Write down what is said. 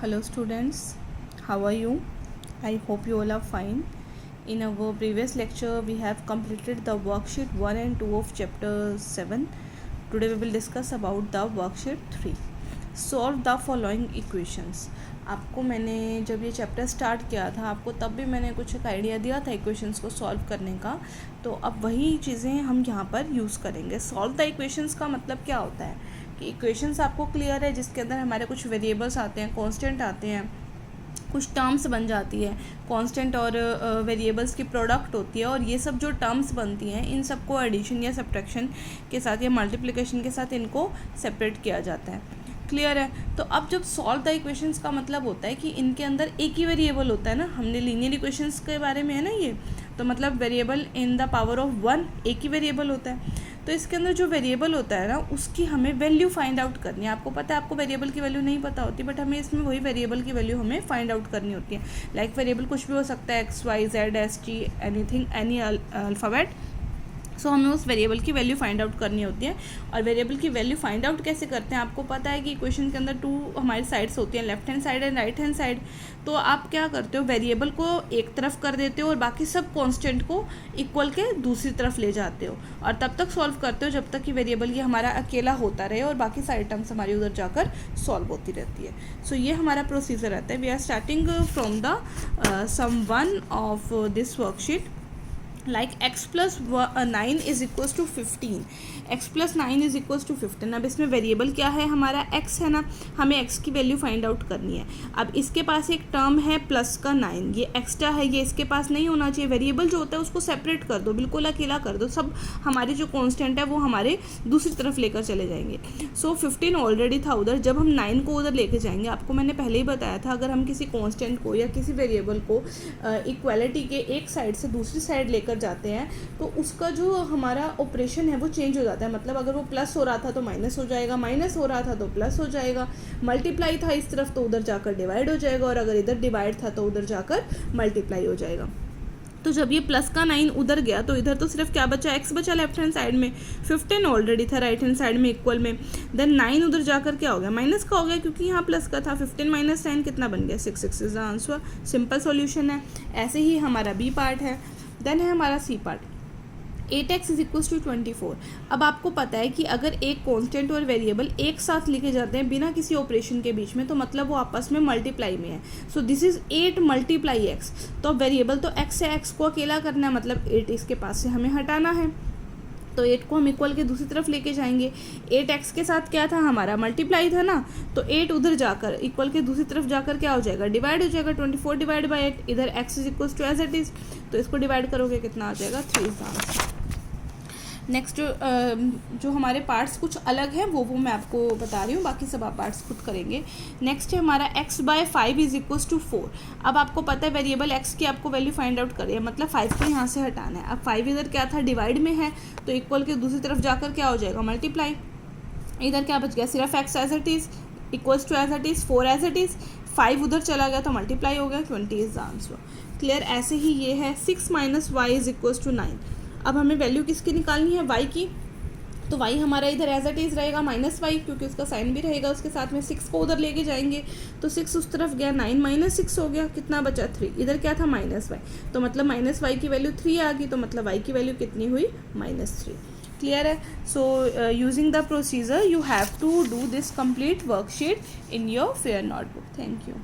Hello students, how are you? I hope you all are fine. In our previous lecture we have completed the worksheet 1 and 2 of chapter 7. Today we will discuss about the worksheet 3. Solve the following equations. आपको मैंने जब ये chapter start किया था आपको तब भी मैंने कुछ एक आइडिया दिया था इक्वेशंस को सॉल्व करने का, तो अब वही चीज़ें हम यहाँ पर यूज़ करेंगे. सॉल्व द इक्वेशंस का मतलब क्या होता है कि इक्वेशंस आपको क्लियर है जिसके अंदर हमारे कुछ वेरिएबल्स आते हैं, कांस्टेंट आते हैं, कुछ टर्म्स बन जाती है, कांस्टेंट और वेरिएबल्स की प्रोडक्ट होती है, और ये सब जो टर्म्स बनती हैं इन सबको एडिशन या सब्ट्रैक्शन के साथ या मल्टीप्लिकेशन के साथ इनको सेपरेट किया जाता है. क्लियर है? तो अब जब सॉल्व द इक्वेशंस का मतलब होता है कि इनके अंदर एक ही वेरिएबल होता है ना. हमने लीनियर इक्वेशंस के बारे में है ना ये, तो मतलब variable in the power of 1 एक ही वेरिएबल होता है. तो इसके अंदर जो वेरिएबल होता है ना उसकी हमें वैल्यू फाइंड आउट करनी है. आपको पता है आपको वेरिएबल की वैल्यू नहीं पता होती, बट हमें इसमें वही वेरिएबल की वैल्यू हमें फाइंड आउट करनी होती है. लाइक वेरिएबल कुछ भी हो सकता है, X Y Z S T anything any alphabet. So हमें उस वेरिएबल की वैल्यू फाइंड आउट करनी होती है. और वेरिएबल की वैल्यू फाइंड आउट कैसे करते हैं? आपको पता है कि इक्वेशन के अंदर 2 हमारी साइड्स होती हैं, left hand side and right hand side. तो आप क्या करते हो, वेरिएबल को एक तरफ कर देते हो और बाकी सब कांस्टेंट को इक्वल के दूसरी तरफ ले जाते हो, और तब तक सॉल्व करते हो जब तक कि वेरिएबल ये हमारा अकेला होता रहे और बाकी सारी टर्म्स हमारी उधर जाकर सॉल्व होती रहती है. सो ये हमारा प्रोसीजर रहता है. We are starting from the sum 1 of this worksheet. Like x plus 9 is equals to 15. x plus 9 is equals to 15. अब इसमें वेरिएबल क्या है, हमारा x है ना, हमें x की वैल्यू फाइंड आउट करनी है. अब इसके पास एक टर्म है प्लस का 9, ये एक्स्ट्रा है, ये इसके पास नहीं होना चाहिए. वेरिएबल जो होता है उसको सेपरेट कर दो, बिल्कुल अकेला कर दो. सब हमारे जो कॉन्स्टेंट है वो हमारे दूसरी तरफ लेकर चले जाएंगे. सो 15 ऑलरेडी था उधर. जब हम 9 को उधर लेके जाएंगे, आपको मैंने पहले ही बताया था, अगर हम किसी कॉन्स्टेंट को या किसी वेरिएबल को इक्वालिटी के एक साइड से दूसरी साइड लेकर जाते हैं तो उसका जो हमारा ऑपरेशन है वो चेंज हो जाता है. मतलब अगर वो प्लस हो रहा था तो माइनस हो जाएगा, माइनस हो रहा था तो प्लस हो जाएगा, मल्टीप्लाई था इस तरफ तो उधर जाकर डिवाइड हो जाएगा, और अगर इधर डिवाइड था तो उधर जाकर मल्टीप्लाई हो जाएगा. तो जब ये प्लस का 9 उधर गया तो इधर तो सिर्फ क्या बचा, x बचा लेफ्ट हैंड साइड में. 15 ऑलरेडी था राइट हैंड साइड में इक्वल में. देन 9 उधर जाकर क्या हो गया, माइनस का हो गया, क्योंकि यहाँ प्लस का था. 15 माइनस 10 कितना बन गया, 6. 6 is the answer. Simple solution है. ऐसे ही हमारा बी पार्ट है. देन है हमारा C part. 8x is equals to 24. अब आपको पता है कि अगर एक कांस्टेंट और वेरिएबल एक साथ लिखे जाते हैं बिना किसी ऑपरेशन के बीच में, तो मतलब वो आपस में मल्टीप्लाई में है. So this is 8 multiply x. तो वेरिएबल तो x है, x को अकेला करना है, मतलब 8 इसके पास से हमें हटाना है. तो 8 को हम इक्वल के दूसरी तरफ लेके जाएंगे. 8x के साथ क्या था, हमारा मल्टीप्लाई था ना, तो 8 उधर जाकर इक्वल के दूसरी तरफ जाकर क्या हो जाएगा, डिवाइड हो जाएगा. 24 डिवाइड बाई 8. इधर x is equals to as it is, तो इसको डिवाइड करोगे कितना आ जाएगा, 3 इज द आंसर. नेक्स्ट जो हमारे पार्ट्स कुछ अलग हैं वो मैं आपको बता रही हूँ, बाकी सब आप पार्ट्स खुद करेंगे. नेक्स्ट है हमारा x by 5 is equals to 4. अब आपको पता है वेरिएबल x की आपको वैल्यू फाइंड आउट करिए, मतलब 5 को यहाँ से हटाना है. अब 5 इधर क्या था, डिवाइड में है, तो इक्वल के दूसरी तरफ जाकर क्या हो जाएगा, मल्टीप्लाई. इधर क्या बच गया, सिर्फ x as it is equals to as it is 4 as it is. 5 उधर चला गया तो मल्टीप्लाई हो गया, 20 इज द आंसर. क्लियर? ऐसे ही ये है 6 minus Y is equals to 9. अब हमें वैल्यू किसकी निकालनी है, y की. तो y हमारा इधर एज इट इज़ रहेगा माइनस वाई, क्योंकि उसका साइन भी रहेगा उसके साथ में. 6 को उधर लेके जाएंगे तो 6 उस तरफ गया, 9 माइनस 6 हो गया, कितना बचा, 3. इधर क्या था, माइनस वाई, तो मतलब माइनस वाई की वैल्यू 3 आ गई, तो मतलब y की वैल्यू कितनी हुई, -3. क्लियर है? So using the procedure you have to do this complete worksheet in your fair notebook. Thank you.